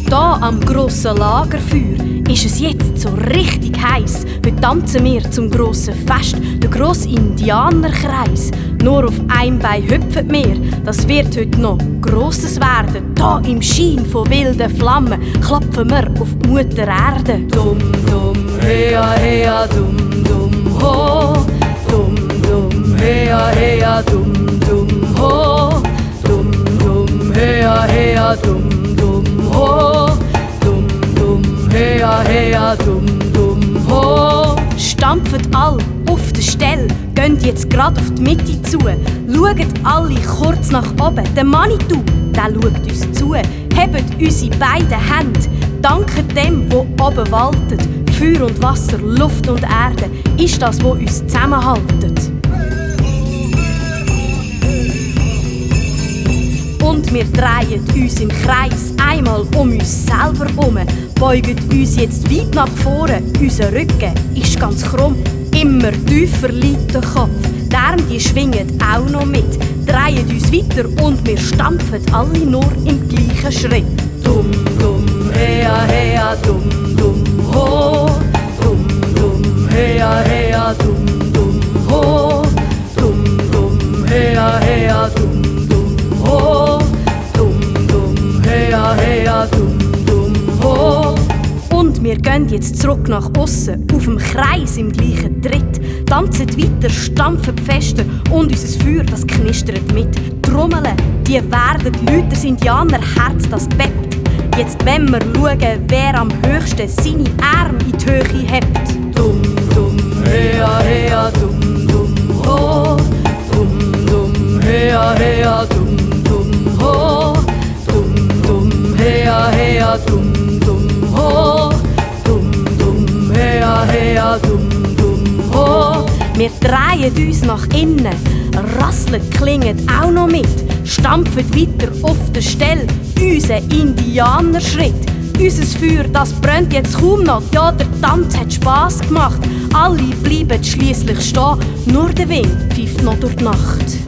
Da am grossen Lagerfeuer ist es jetzt so richtig heiß. Heute tanzen wir zum grossen Fest, der grosse Indianerkreis. Nur auf einem Bein hüpfen wir, das wird heute noch Grosses werden. Da im Schein von wilden Flammen klopfen wir auf die Mutter Erde. Dum dum hea hea dum dum ho, dum dum hea hea dum dum ho, dum dum hea hea dum dum ho, dum dum hea hea dum dum ho. Stampft all auf der Stelle, geht jetzt grad auf die Mitte zu. Schaut alle kurz nach oben, der Manitou, der schaut uns zu. Hebt unsere beiden Hände, danket dem, wo oben waltet. Feuer und Wasser, Luft und Erde, ist das, wo uns zusammenhaltet. Und wir drehen uns im Kreis einmal um uns selber herum, beugen uns jetzt weit nach vorne, unser Rücken ist ganz krumm, immer tiefer liegt der Kopf, die Arme die schwingen auch noch mit, drehen uns weiter und wir stampfen alle nur im gleichen Schritt. Dum dum hea hea dum dum ho, dum dum hea hea dum dum ho, dum dum hea hea dum dum ho, dum dum hea hea dum dum ho. Und wir gehen jetzt zurück nach aussen, auf dem Kreis im gleichen Tritt. Tanzen weiter, stampfen fester und unser Feuer, das knistert mit. Trommeln, die werden Leute, das Indianerherz, das bebt. Jetzt wollen wir schauen, wer am höchsten seine Arme in die Höhe hebt. Dum dum hea hea dum dum ho, dum dum hea hea dum dum ho, dum dum hea hea dum dum ho, dum dum hea hea dum dum ho. Wir drehen uns nach innen, rasseln, klingen auch noch mit, stampfen weiter auf der Stelle, unser Indianerschritt. Unser Feuer, das brennt jetzt kaum noch, ja, der Tanz hat Spass gemacht. Alle bleiben schliesslich stehen, nur der Wind pfeift noch durch die Nacht.